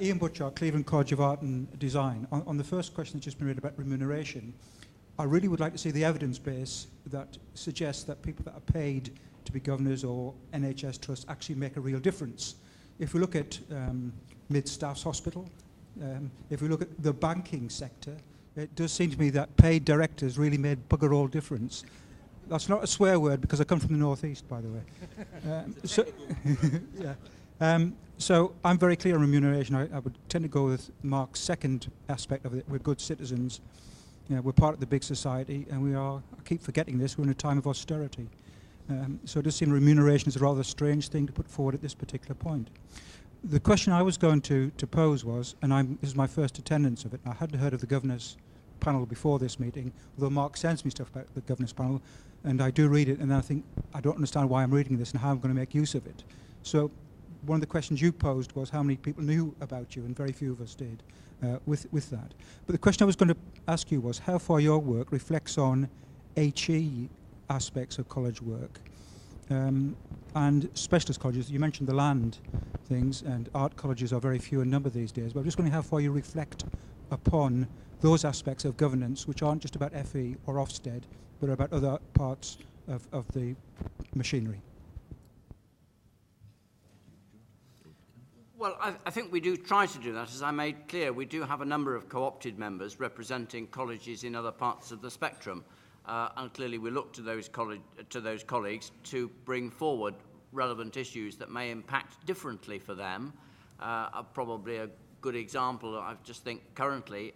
Ian Butchart, Cleveland College of Art and Design. On the first question that's just been read about remuneration, I really would like to see the evidence base that suggests that people that are paid to be governors or NHS trusts actually make a real difference. If we look at Mid Staff's Hospital, If we look at the banking sector, it does seem to me that paid directors really made bugger all difference. That's not a swear word because I come from the northeast, by the way. Yeah. So I'm very clear on remuneration. I would tend to go with Mark's second aspect of it. We're good citizens. You know, we're part of the big society, and we are, I keep forgetting this, we're in a time of austerity. So it does seem remuneration is a rather strange thing to put forward at this particular point. The question I was going to pose was, and this is my first attendance of it, I hadn't heard of the Governors panel before this meeting, although Mark sends me stuff about the Governors panel, and I do read it, and then I think, I don't understand why I'm reading this and how I'm going to make use of it. So one of the questions you posed was how many people knew about you, and very few of us did with that. But the question I was going to ask you was how far your work reflects on HE aspects of college work and specialist colleges. You mentioned the land things, and art colleges are very few in number these days, but I'm just wondering how far you reflect upon those aspects of governance which aren't just about FE or Ofsted, but about other parts of the machinery. Well, I think we do try to do that. As I made clear, we do have a number of co-opted members representing colleges in other parts of the spectrum. And clearly we look to those colleagues to bring forward relevant issues that may impact differently for them. Probably a good example, I just think currently,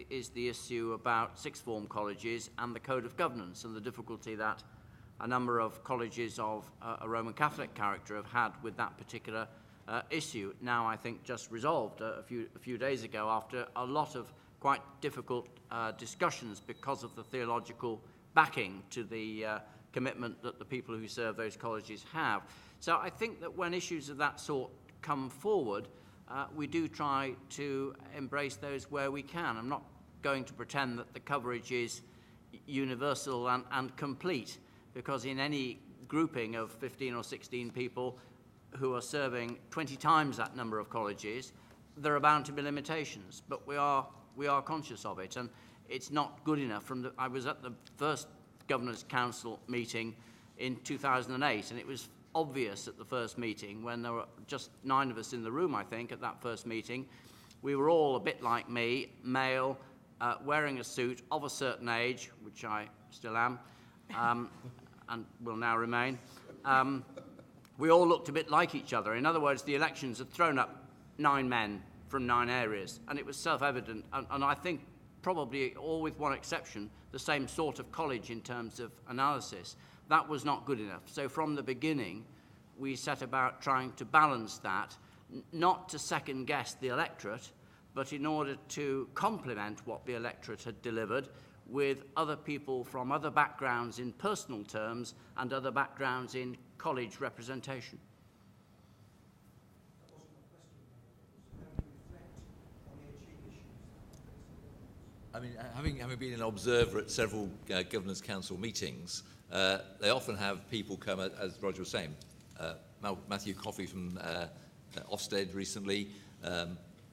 is the issue about sixth form colleges and the code of governance, and the difficulty that a number of colleges of a Roman Catholic character have had with that particular issue. Now, I think just resolved a few days ago after a lot of quite difficult discussions because of the theological backing to the commitment that the people who serve those colleges have. So I think that when issues of that sort come forward, we do try to embrace those where we can. I'm not going to pretend that the coverage is universal and complete, because in any grouping of 15 or 16 people who are serving 20 times that number of colleges, there are bound to be limitations, but we are conscious of it, and it's not good enough. I was at the first Governors Council meeting in 2008, and it was obvious at the first meeting, when there were just 9 of us in the room, I think, at that first meeting, we were all a bit like me, male, wearing a suit of a certain age, which I still am, and will now remain. We all looked a bit like each other. In other words, the elections had thrown up 9 men from 9 areas, and it was self-evident, and I think probably, all with one exception, the same sort of college in terms of analysis. That was not good enough. So from the beginning, we set about trying to balance that, not to second-guess the electorate, but in order to complement what the electorate had delivered with other people from other backgrounds in personal terms and other backgrounds in college representation. I mean, having been an observer at several Governors' Council meetings, they often have people come, as Roger was saying, Matthew Coffey from Ofsted recently,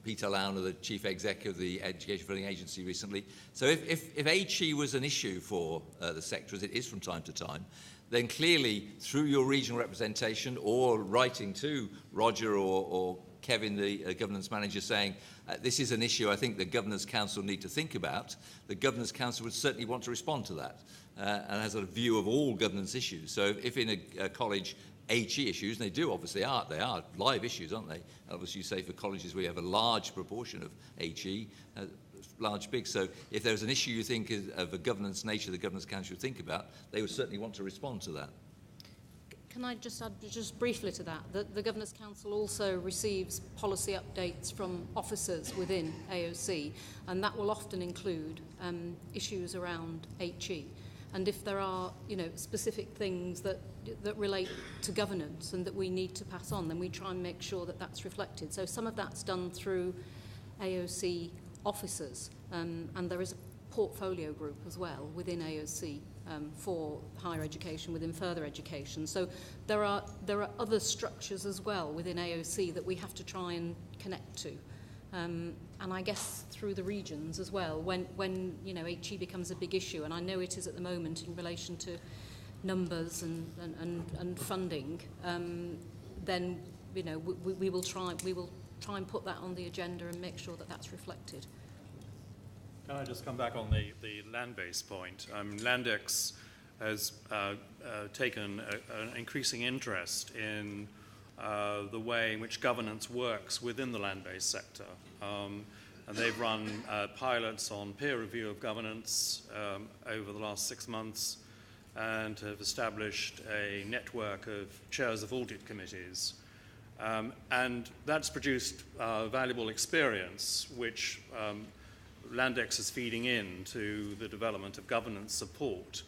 Peter Launer, the Chief Exec of the Education Funding Agency recently. So if HE was an issue for the sector, as it is from time to time, then clearly through your regional representation or writing to Roger or Kevin, the governance manager, saying, this is an issue I think the Governors' Council need to think about, the Governors' Council would certainly want to respond to that and has a view of all governance issues. So if in a college, HE issues, and they do obviously they are live issues, aren't they? Obviously, you say for colleges we have a large proportion of HE, large, big. So if there's an issue you think is of a governance nature the Governors' Council should think about, they would certainly want to respond to that. Can I just add just briefly to that? The Governors' Council also receives policy updates from officers within AOC, and that will often include issues around HE. And if there are, specific things that relate to governance and that we need to pass on, then we try and make sure that that's reflected. So some of that's done through AOC officers, and there is a portfolio group as well within AOC for higher education, within further education. So there are other structures as well within AOC that we have to try and connect to. And I guess through the regions as well, when HE becomes a big issue, and I know it is at the moment in relation to numbers and funding, then we will try and put that on the agenda and make sure that that's reflected. Can I just come back on the land-based point? Landex has taken an increasing interest in the way in which governance works within the land-based sector. And they've run pilots on peer review of governance over the last 6 months and have established a network of chairs of audit committees. And that's produced valuable experience, which Landex is feeding into the development of governance support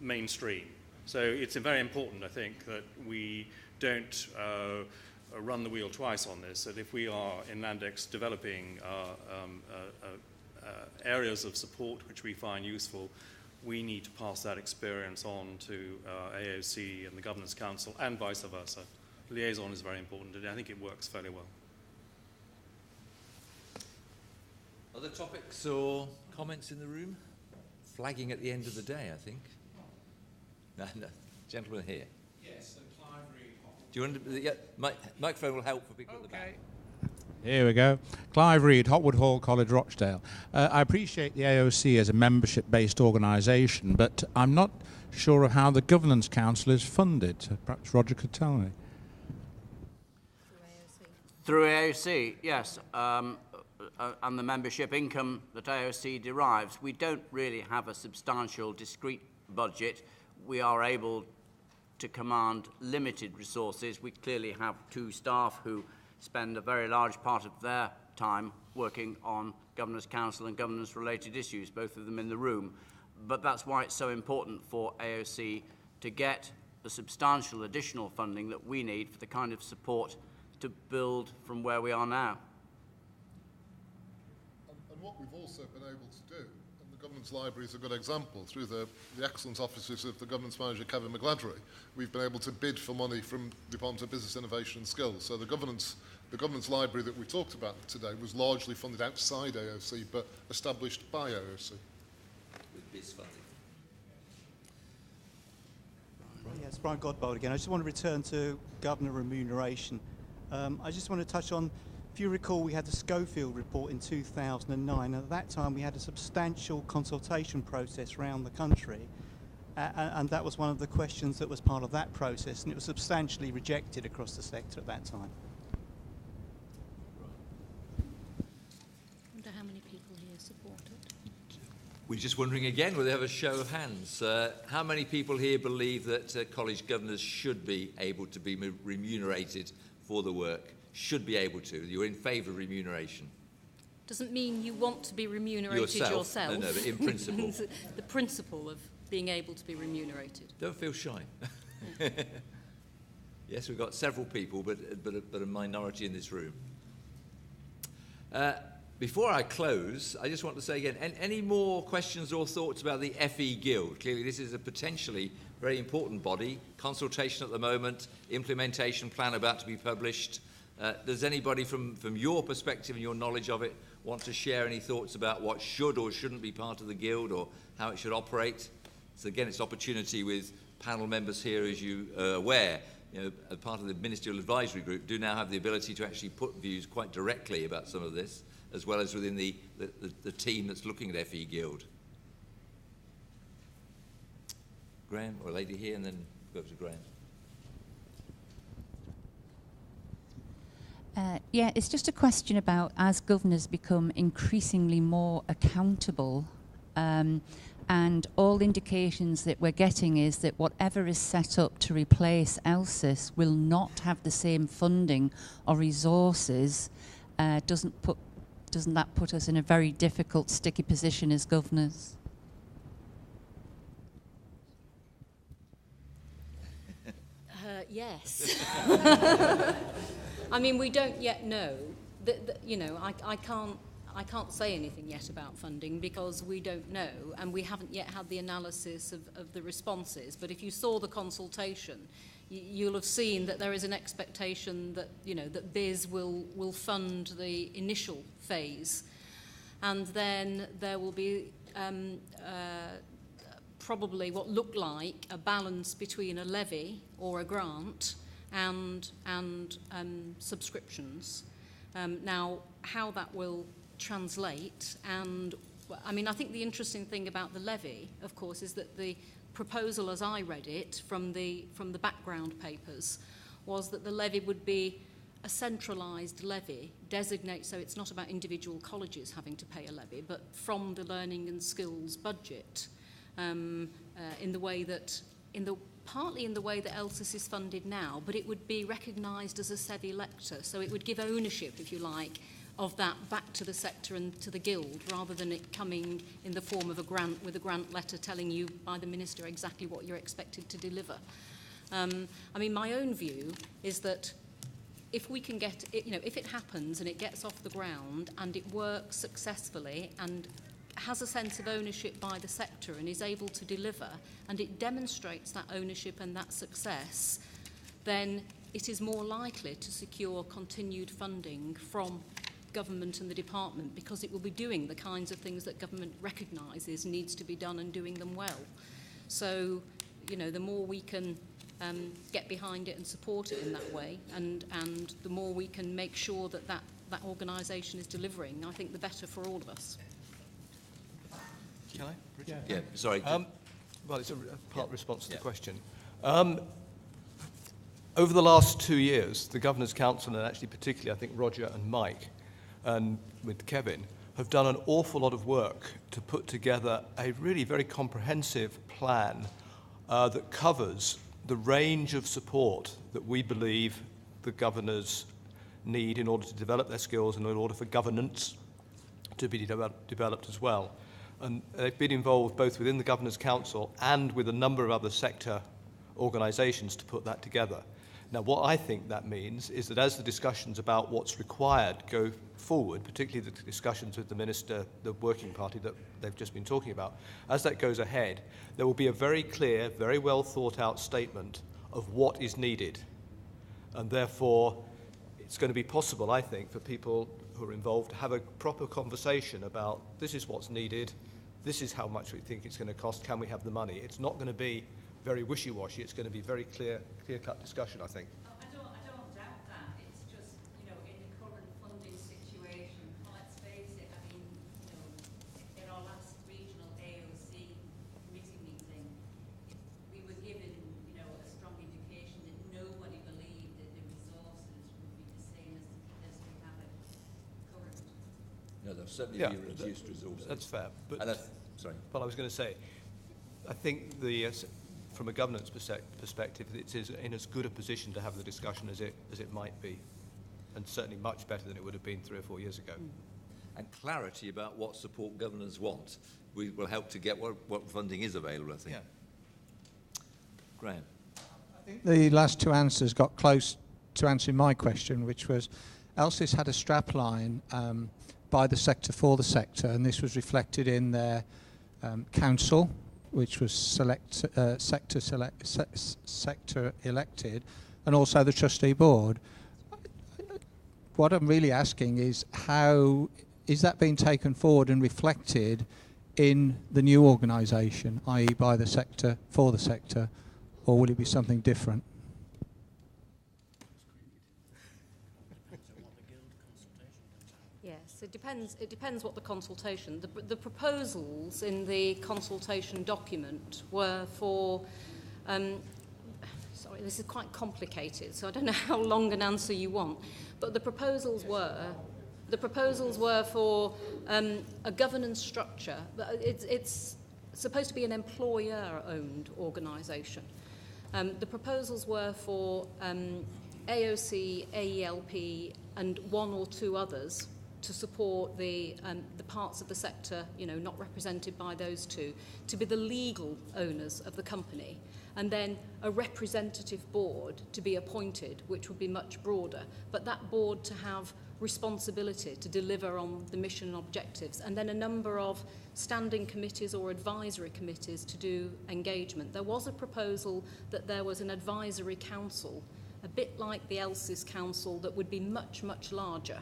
mainstream. So it's very important, I think, that we don't run the wheel twice on this, that if we are in Landex developing areas of support which we find useful, we need to pass that experience on to AOC and the Governors Council and vice versa. Liaison is very important, and I think it works fairly well. Other topics or comments in the room? Flagging at the end of the day, I think. No, gentleman here. Yes, so Clive Reid. Do you want to? Yeah, microphone will help for people at the back. Here we go. Clive Reid, Hotwood Hall College, Rochdale. I appreciate the AOC as a membership-based organisation, but I'm not sure of how the Governance Council is funded. Perhaps Roger could tell me. Through AOC, yes. And the membership income that AOC derives. We don't really have a substantial discrete budget. We are able to command limited resources. We clearly have 2 staff who spend a very large part of their time working on Governors Council and governance-related issues, both of them in the room. But that's why it's so important for AOC to get the substantial additional funding that we need for the kind of support to build from where we are now. And what we've also been able to do, and the Governance Library is a good example, through the excellent offices of the Governance Manager, Kevin McGladry, we've been able to bid for money from the Department of Business Innovation and Skills. So the Governance Library that we talked about today was largely funded outside AOC, but established by AOC. With BIS funding. Yes, Brian Godbold again. I just want to return to governor remuneration. I just want to touch on, if you recall, we had the Schofield report in 2009, and at that time we had a substantial consultation process around the country, and that was one of the questions that was part of that process, and it was substantially rejected across the sector at that time. I wonder how many people here support it. We're just wondering again, will they have a show of hands? How many people here believe that college governors should be able to be remunerated for the work? Should be able to. You're in favour of remuneration. Doesn't mean you want to be remunerated yourself. No, but in principle. The principle of being able to be remunerated. Don't feel shy. Yes, we've got several people, but a minority in this room. Before I close, I just want to say again, any more questions or thoughts about the FE Guild? Clearly, this is a potentially very important body. Consultation at the moment, implementation plan about to be published. Does anybody from your perspective and your knowledge of it want to share any thoughts about what should or shouldn't be part of the Guild or how it should operate? So again, it's opportunity with panel members here, as you are aware, as part of the Ministerial Advisory Group, do now have the ability to actually put views quite directly about some of this, as well as within the team that's looking at FE Guild. Graham, or a lady here, and then go to Graham. Yeah, it's just a question about, as governors become increasingly more accountable, and all indications that we're getting is that whatever is set up to replace ELSIS will not have the same funding or resources. Doesn't that put us in a very difficult, sticky position as governors? Yes. I mean, we don't yet know. I can't say anything yet about funding because we don't know, and we haven't yet had the analysis of the responses. But if you saw the consultation, you'll have seen that there is an expectation that that BIS will fund the initial phase, and then there will be probably what looked like a balance between a levy or a grant and subscriptions. Now, how that will translate, and I mean, I think the interesting thing about the levy, of course, is that the proposal, as I read it from the background papers, was that the levy would be a centralised levy, designate, so it's not about individual colleges having to pay a levy, but from the learning and skills budget, in the way that, partly in the way that ELSIS is funded now, but it would be recognised as a seve lector, so it would give ownership, if you like, of that back to the sector and to the guild, rather than it coming in the form of a grant, with a grant letter telling you by the minister exactly what you're expected to deliver. I mean, my own view is that if we can get it, if it happens and it gets off the ground and it works successfully and has a sense of ownership by the sector and is able to deliver, and it demonstrates that ownership and that success, then it is more likely to secure continued funding from government and the department, because it will be doing the kinds of things that government recognises needs to be done and doing them well. So, the more we can get behind it and support it in that way, and the more we can make sure that organisation is delivering, I think the better for all of us. Can I? Richard? Yeah, sorry. Well, it's a part response to the question. Over the last 2 years, the Governors Council, and actually particularly I think Roger and Mike, and with Kevin, have done an awful lot of work to put together a really very comprehensive plan that covers the range of support that we believe the governors need in order to develop their skills and in order for governance to be developed as well. And they've been involved both within the Governors Council and with a number of other sector organisations to put that together. Now, what I think that means is that as the discussions about what's required go forward, particularly the discussions with the Minister, the Working Party that they've just been talking about, as that goes ahead, there will be a very clear, very well thought out statement of what is needed. And therefore, it's going to be possible, I think, for people who are involved to have a proper conversation about this is what's needed, this is how much we think it's going to cost, can we have the money? It's not going to be very wishy-washy, it's going to be very clear-cut discussion, I think. I don't doubt that. It's just, in the current funding situation, let's face it, I mean, in our last regional AOC committee meeting, we were given, a strong indication that nobody believed that the resources would be the same as we have it currently. No, there'll certainly be reduced resources. That's fair. But sorry. Well, I was going to say, I think from a governance perspective, it's in as good a position to have the discussion as it might be, and certainly much better than it would have been 3 or 4 years ago. And clarity about what support governors want will help to get what funding is available, I think. Yeah. Graham. I think the last two answers got close to answering my question, which was ELSIS had a strapline by the sector for the sector, and this was reflected in their council, which was sector elected, and also the trustee board. What I'm really asking is, how is that being taken forward and reflected in the new organisation, i.e. by the sector, for the sector, or will it be something different? Yes, it depends what the consultation. The proposals in the consultation document were for. Sorry, this is quite complicated, so I don't know how long an answer you want. But the proposals were for a governance structure. It's supposed to be an employer-owned organisation. The proposals were for AOC, AELP, and 1 or 2 others to support the parts of the sector, not represented by those 2, to be the legal owners of the company, and then a representative board to be appointed, which would be much broader, but that board to have responsibility to deliver on the mission and objectives, and then a number of standing committees or advisory committees to do engagement. There was a proposal that there was an advisory council, a bit like the ELSIS council, that would be much, much larger.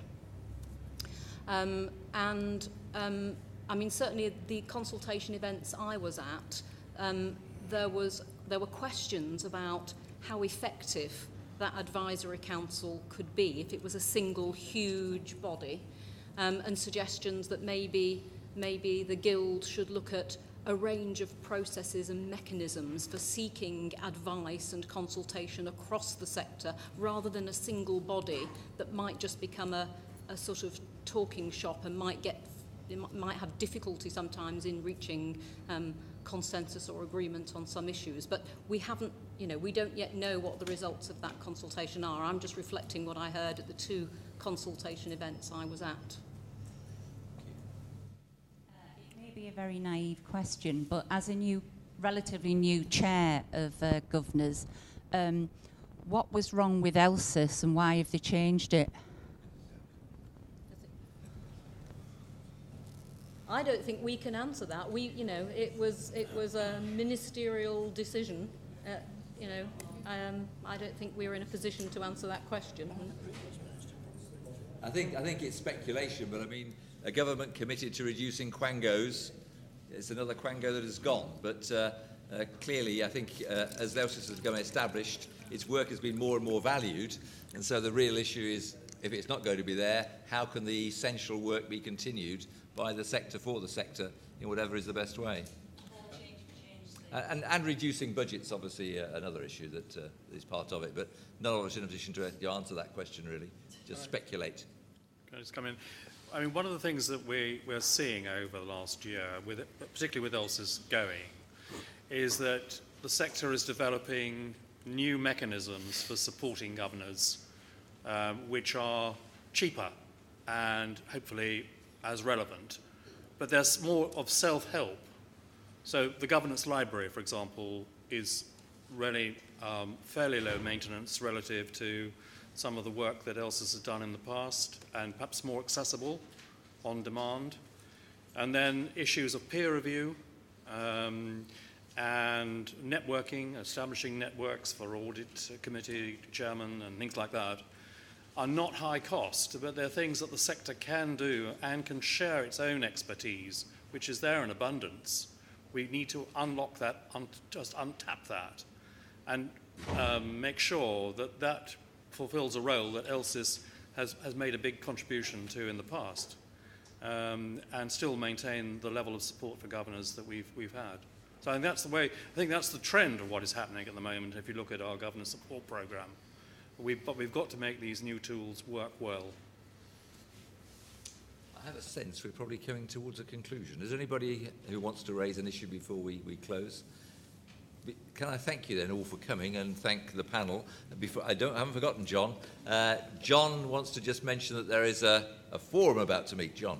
I mean, certainly the consultation events I was at, there were questions about how effective that advisory council could be if it was a single huge body, and suggestions that maybe the Guild should look at a range of processes and mechanisms for seeking advice and consultation across the sector, rather than a single body that might just become a sort of talking shop and might have difficulty sometimes in reaching consensus or agreement on some issues. But we haven't, we don't yet know what the results of that consultation are. I'm just reflecting what I heard at the 2 consultation events I was at. It may be a very naive question, but as a relatively new chair of Governors, what was wrong with ELSIS and why have they changed it? I don't think we can answer that. It was a ministerial decision. I don't think we're in a position to answer that question. I think it's speculation, but I mean, a government committed to reducing quangos. It's another quango that has gone. But clearly, I think as ELSIS has become established, its work has been more and more valued. And so the real issue is, if it's not going to be there, how can the essential work be continued by the sector for the sector in whatever is the best way? And reducing budgets, obviously, another issue that is part of it. But not of us in a position to answer that question, really. Just speculate. Can I just come in? I mean, one of the things that we're seeing over the last year, particularly with ELSIS going, is that the sector is developing new mechanisms for supporting governors, which are cheaper and hopefully as relevant, but there's more of self-help. So the governance library, for example, is really fairly low maintenance relative to some of the work that ELSIS has done in the past, and perhaps more accessible on demand. And then issues of peer review and networking, establishing networks for audit committee chairman and things like that, are not high cost, but they're things that the sector can do and can share its own expertise, which is there in abundance. We need to unlock that, just untap that, and make sure that that fulfills a role that ELSIS has made a big contribution to in the past, and still maintain the level of support for governors that we've had. So I think that's the way. I think that's the trend of what is happening at the moment. If you look at our governor support program. But we've got to make these new tools work well. I have a sense we're probably coming towards a conclusion. Is there anybody who wants to raise an issue before we close? Can I thank you then all for coming and thank the panel? Before I haven't forgotten John. John wants to just mention that there is a forum about to meet. John.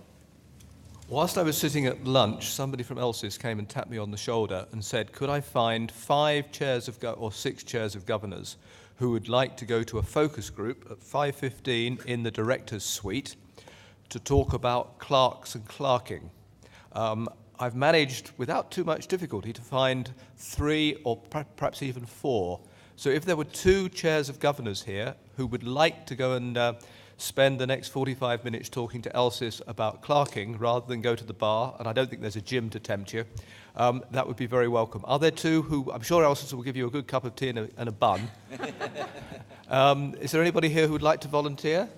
Whilst I was sitting at lunch, somebody from ELSIS came and tapped me on the shoulder and said, could I find 5 chairs or 6 chairs of governors who would like to go to a focus group at 5:15 in the director's suite to talk about clerks and clerking. I've managed, without too much difficulty, to find 3 or perhaps even 4. So if there were 2 chairs of governors here who would like to go and spend the next 45 minutes talking to ELSIS about clerking rather than go to the bar, and I don't think there's a gym to tempt you, that would be very welcome. Are there 2 who, I'm sure ELSIS will give you a good cup of tea and a bun. Is there anybody here who would like to volunteer?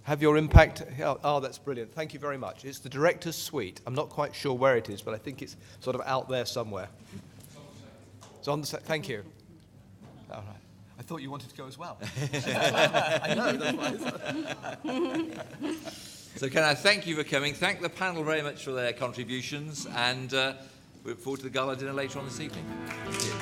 Have your impact. Oh, that's brilliant. Thank you very much. It's the director's suite. I'm not quite sure where it is, but I think it's sort of out there somewhere. It's on the thank you. All right. I thought you wanted to go as well. I know, that's why. So can I thank you for coming, thank the panel very much for their contributions, and we look forward to the gala dinner later on this evening. Thank you.